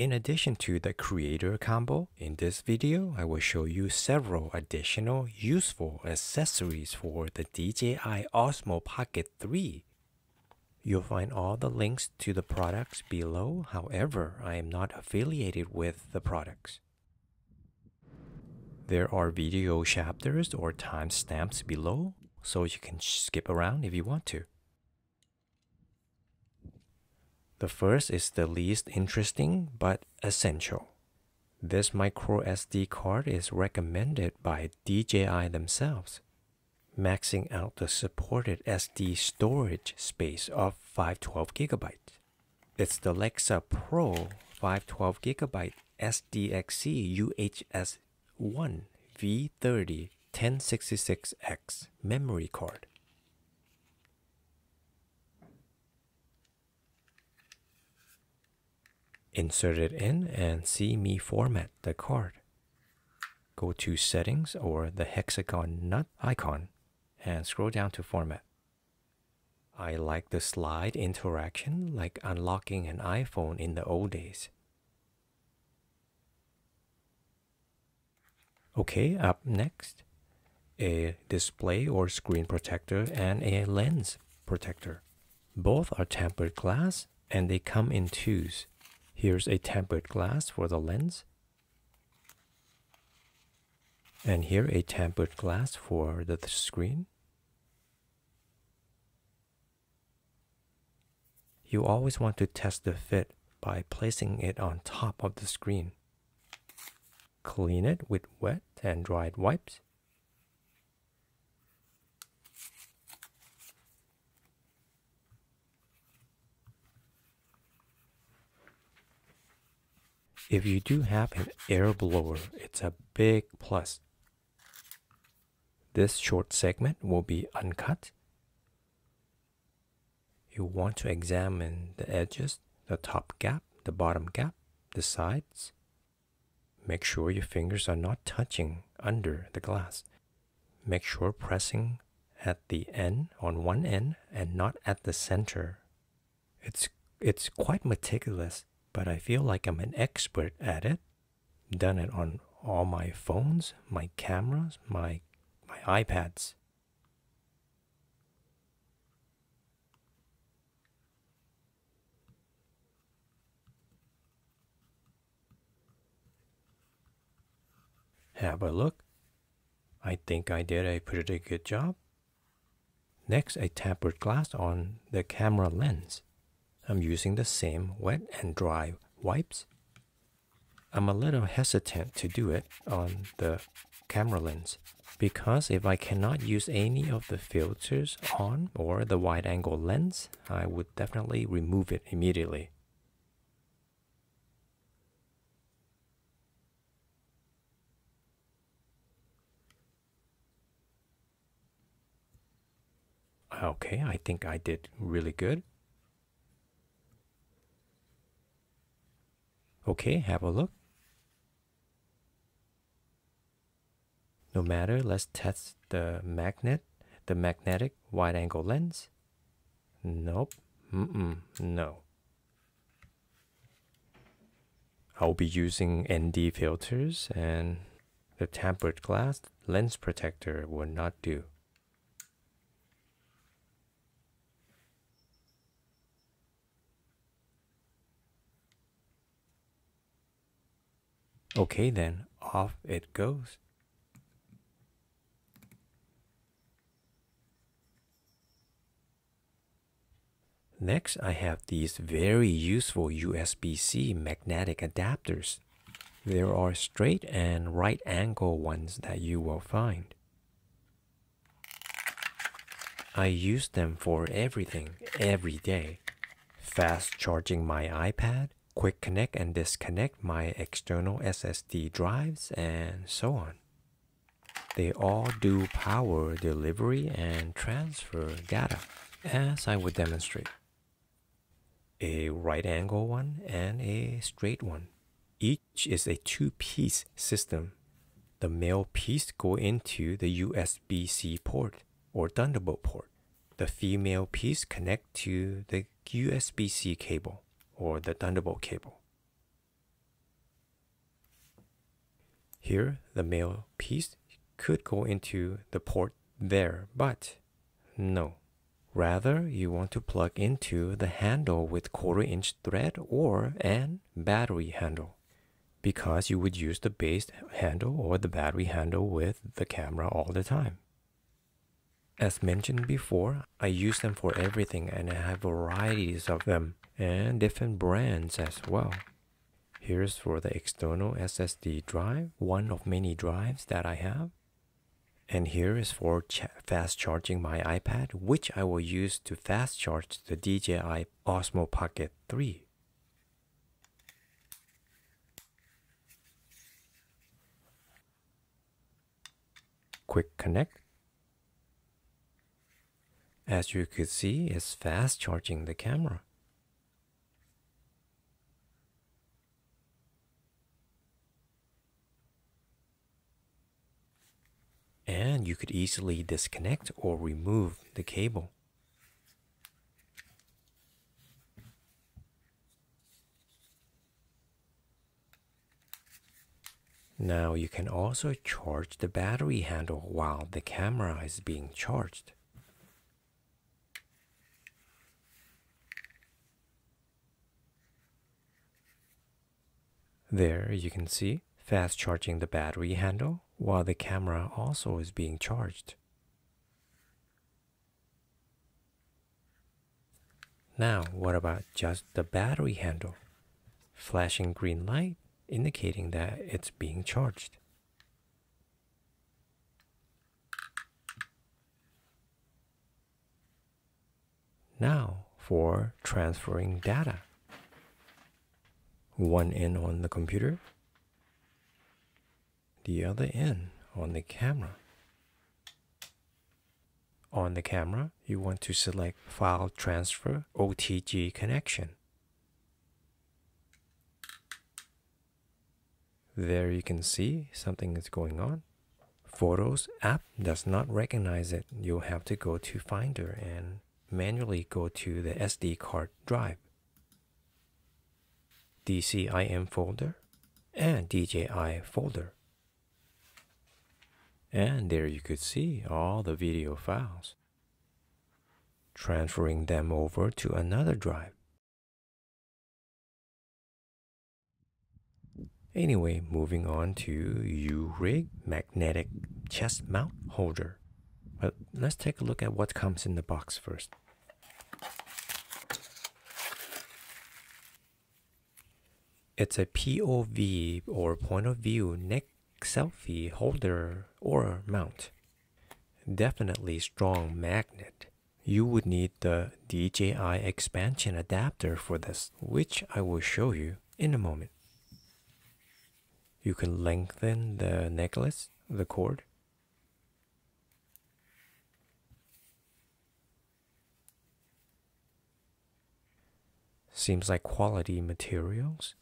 In addition to the creator combo, in this video, I will show you several additional useful accessories for the DJI Osmo Pocket 3. You'll find all the links to the products below. However, I am not affiliated with the products. There are video chapters or timestamps below, so you can skip around if you want to. The first is the least interesting but essential. This microSD card is recommended by DJI themselves, maxing out the supported SD storage space of 512GB. It's the Lexar Pro 512GB SDXC UHS-1 V30 1066X memory card. Insert it in and see me format the card. Go to Settings or the hexagon nut icon and scroll down to Format. I like the slide interaction like unlocking an iPhone in the old days. Okay, up next, a display or screen protector and a lens protector. Both are tempered glass and they come in twos. Here's a tempered glass for the lens, and here a tempered glass for the screen. You always want to test the fit by placing it on top of the screen. Clean it with wet and dried wipes. If you do have an air blower, it's a big plus. This short segment will be uncut. You want to examine the edges, the top gap, the bottom gap, the sides. Make sure your fingers are not touching under the glass. Make sure pressing at the end on one end and not at the center. It's quite meticulous, but I feel like I'm an expert at it. Done it on all my phones, my cameras, my iPads. Have a look. I think I did a pretty good job. Next, a tempered glass on the camera lens. I'm using the same wet and dry wipes. I'm a little hesitant to do it on the camera lens because if I cannot use any of the filters on or the wide angle lens, I would definitely remove it immediately. Okay, I think I did really good. Okay, have a look. No matter, let's test the magnetic wide angle lens. Nope, no. I'll be using ND filters and the tempered glass lens protector will not do. Okay then, off it goes. Next, I have these very useful USB-C magnetic adapters. There are straight and right angle ones that you will find. I use them for everything, every day. Fast charging my iPad, quick connect and disconnect my external SSD drives, and so on. They all do power delivery and transfer data, as I would demonstrate. A right angle one and a straight one. Each is a two-piece system. The male piece go into the USB-C port or Thunderbolt port. The female piece connect to the USB-C cable or the Thunderbolt cable. Here, the male piece could go into the port there, but no. Rather, you want to plug into the handle with 1/4-inch thread or an battery handle, because you would use the base handle or the battery handle with the camera all the time. As mentioned before, I use them for everything, and I have varieties of them and different brands as well. Here's for the external SSD drive, one of many drives that I have. And here is for fast charging my iPad, which I will use to fast charge the DJI Osmo Pocket 3. Quick connect. As you could see, it's fast charging the camera. And you could easily disconnect or remove the cable. Now you can also charge the battery handle while the camera is being charged. There you can see fast charging the battery handle while the camera also is being charged. Now, what about just the battery handle? Flashing green light indicating that it's being charged. Now, for transferring data. One end on the computer, the other end on the camera. On the camera, you want to select File Transfer OTG Connection. There you can see something is going on. Photos app does not recognize it. You'll have to go to Finder and manually go to the SD card drive, DCIM folder, and DJI folder. And there you could see all the video files. Transferring them over to another drive. Anyway, moving on to U-Rig magnetic chest mount holder. But let's take a look at what comes in the box first. It's a POV or point of view neck selfie holder or mount. Definitely strong magnet. You would need the DJI expansion adapter for this, which I will show you in a moment. You can lengthen the necklace, the cord. Seems like quality materials.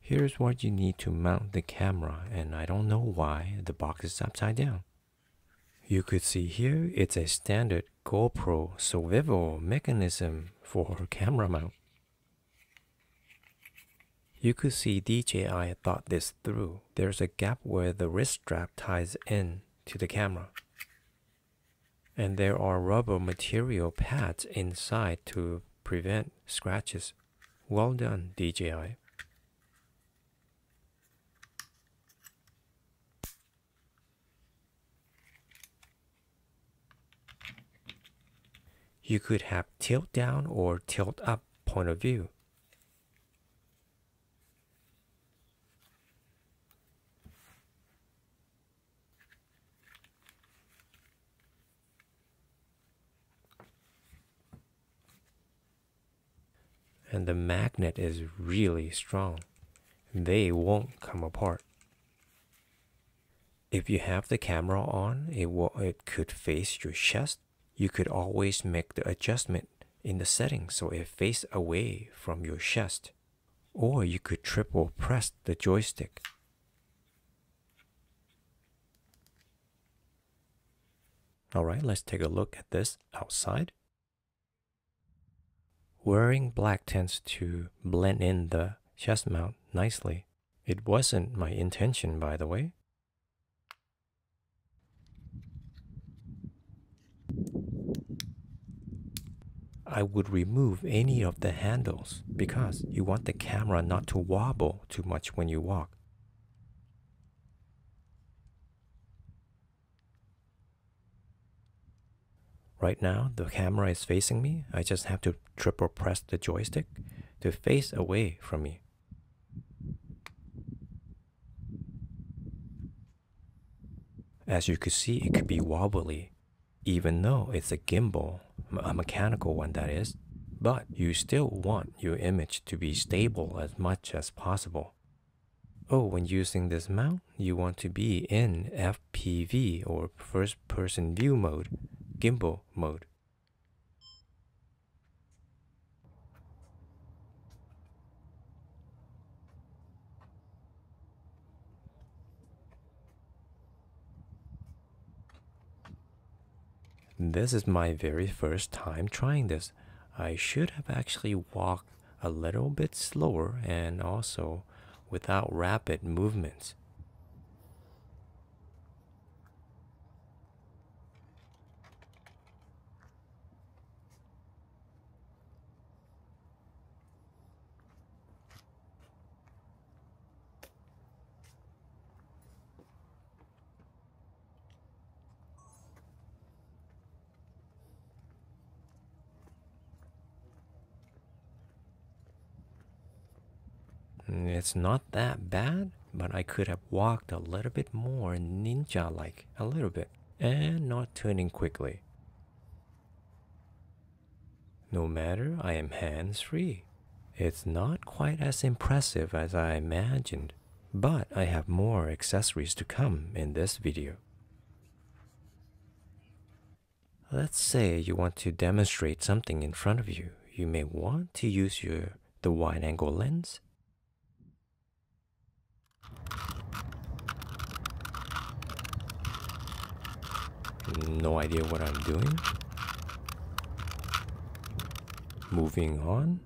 Here's what you need to mount the camera, and I don't know why the box is upside down. You could see here it's a standard GoPro swivel mechanism for camera mount. You could see DJI thought this through. There's a gap where the wrist strap ties in to the camera. And there are rubber material pads inside to prevent scratches. Well done, DJI. You could have tilt down or tilt up point of view. And the magnet is really strong. They won't come apart. If you have the camera on, it could face your chest. You could always make the adjustment in the settings so it faces away from your chest. Or you could triple press the joystick. Alright, let's take a look at this outside. Wearing black tends to blend in the chest mount nicely. It wasn't my intention, by the way. I would remove any of the handles because you want the camera not to wobble too much when you walk. Right now, the camera is facing me. I just have to triple press the joystick to face away from me. As you could see, it could be wobbly, even though it's a gimbal, a mechanical one that is, but you still want your image to be stable as much as possible. Oh, when using this mount, you want to be in FPV or first person view mode, gimbal mode. This is my very first time trying this. I should have actually walked a little bit slower and also without rapid movements. It's not that bad, but I could have walked a little bit more ninja-like, a little bit, and not turning quickly. No matter, I am hands-free. It's not quite as impressive as I imagined, but I have more accessories to come in this video. Let's say you want to demonstrate something in front of you. You may want to use the wide-angle lens. No idea what I'm doing. Moving on.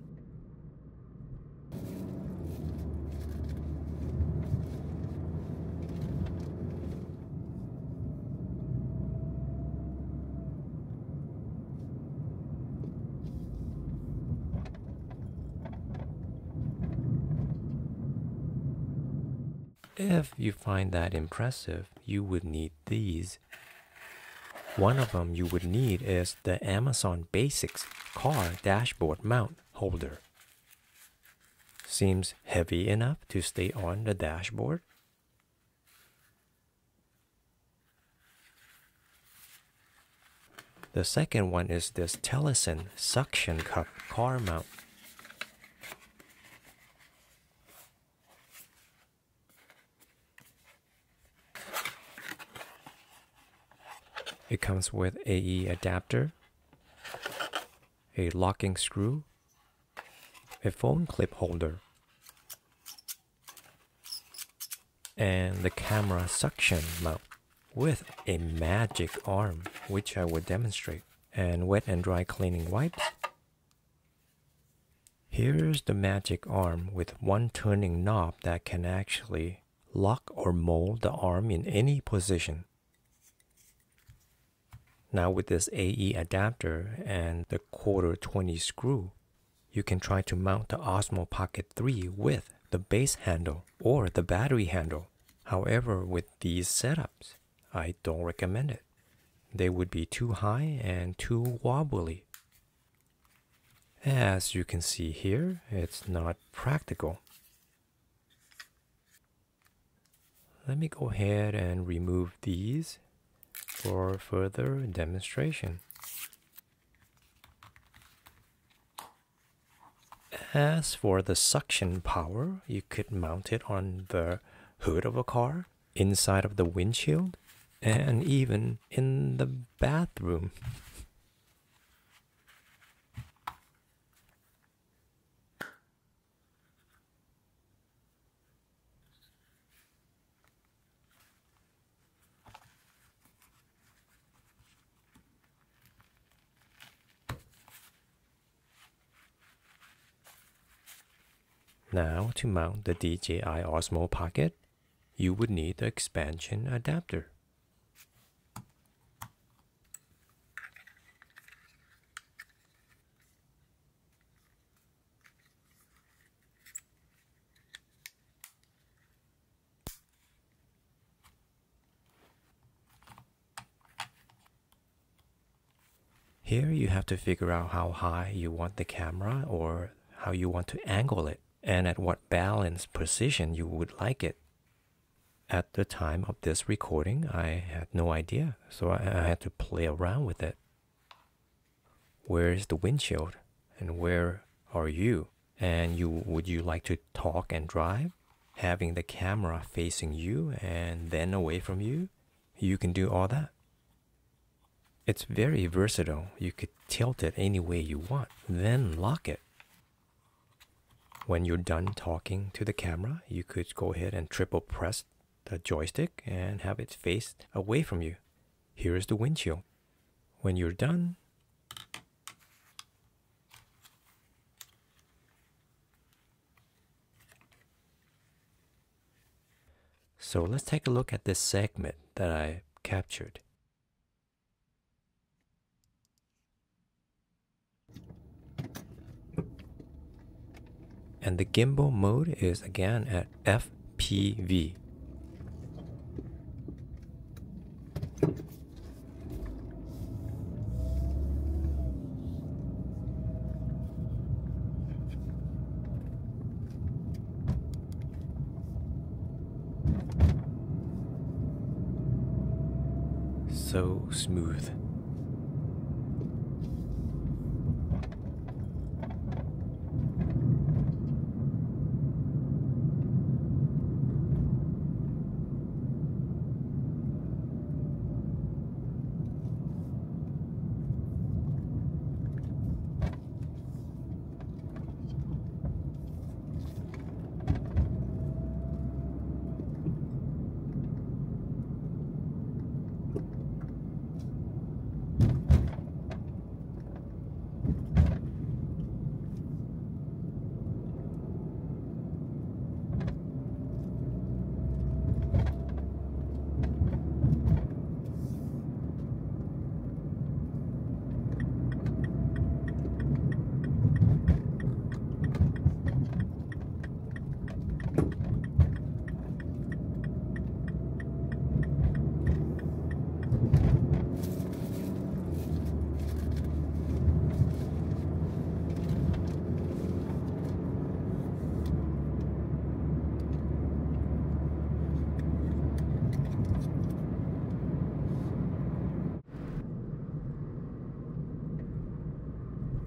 If you find that impressive, you would need these. One of them you would need is the Amazon Basics car dashboard mount holder. Seems heavy enough to stay on the dashboard. The second one is this Telesin suction cup car mount. It comes with AE adapter, a locking screw, a phone clip holder, and the camera suction mount with a magic arm, which I will demonstrate, and wet and dry cleaning wipes. Here's the magic arm with one turning knob that can actually lock or mold the arm in any position. Now with this AE adapter and the 1/4 screw, you can try to mount the Osmo Pocket 3 with the base handle or the battery handle. However, with these setups, I don't recommend it. They would be too high and too wobbly. As you can see here, it's not practical. Let me go ahead and remove these for further demonstration. As for the suction power, you could mount it on the hood of a car, inside of the windshield, and even in the bathroom. Now to mount the DJI Osmo Pocket, you would need the expansion adapter. Here you have to figure out how high you want the camera or how you want to angle it and at what balance position you would like it. At the time of this recording, I had no idea, so I had to play around with it. Where is the windshield and where are you? And would you like to talk and drive? Having the camera facing you and then away from you, you can do all that. It's very versatile. You could tilt it any way you want, then lock it. When you're done talking to the camera, you could go ahead and triple press the joystick and have it faced away from you. Here is the windshield. When you're done, so let's take a look at this segment that I captured. And the gimbal mode is again at FPV. So smooth.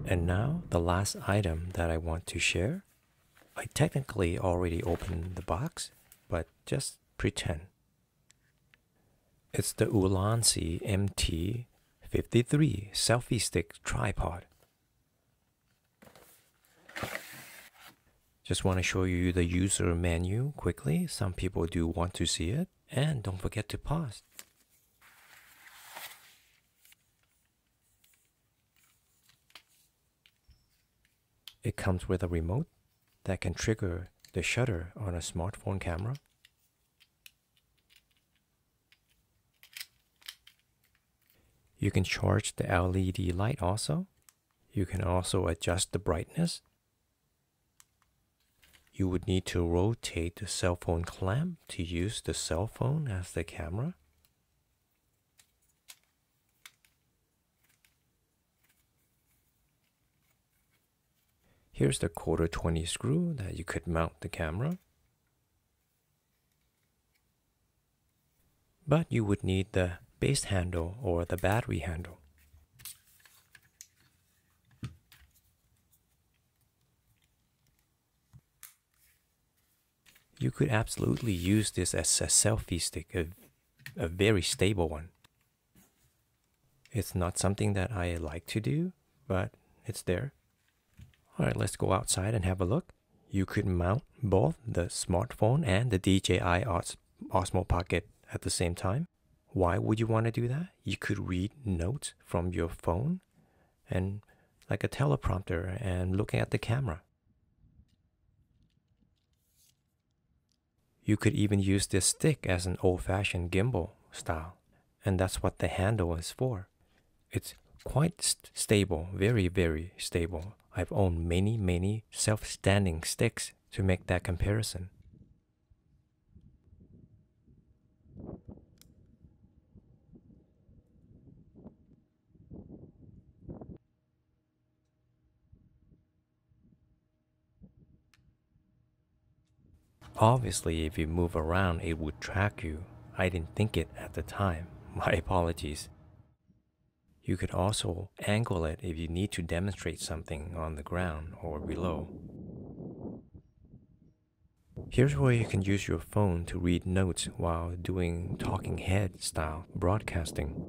And now the last item that I want to share. I technically already opened the box, but just pretend. It's the Ulanzi MT53 selfie stick tripod. Just want to show you the user menu quickly. Some people do want to see it. And don't forget to pause. It comes with a remote that can trigger the shutter on a smartphone camera. You can charge the LED light also. You can also adjust the brightness. You would need to rotate the cell phone clamp to use the cell phone as the camera. Here's the 1/4 screw that you could mount the camera. But you would need the base handle or the battery handle. You could absolutely use this as a selfie stick, a very stable one. It's not something that I like to do, but it's there. Alright, let's go outside and have a look. You could mount both the smartphone and the DJI Osmo Pocket at the same time. Why would you want to do that? You could read notes from your phone and like a teleprompter and looking at the camera. You could even use this stick as an old-fashioned gimbal style, and that's what the handle is for. It's quite stable, very, very stable. I've owned many self-standing sticks to make that comparison. Obviously, if you move around, it would track you. I didn't think it at the time. My apologies. You could also angle it if you need to demonstrate something on the ground or below. Here's where you can use your phone to read notes while doing talking head style broadcasting.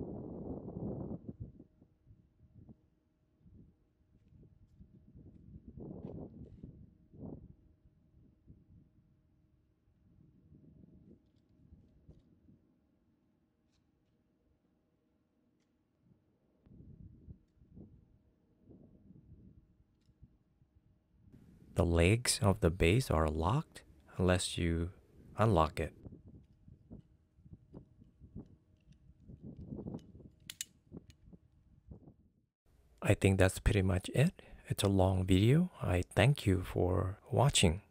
The legs of the base are locked unless you unlock it. I think that's pretty much it. It's a long video. I thank you for watching.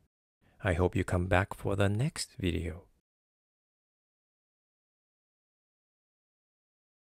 I hope you come back for the next video.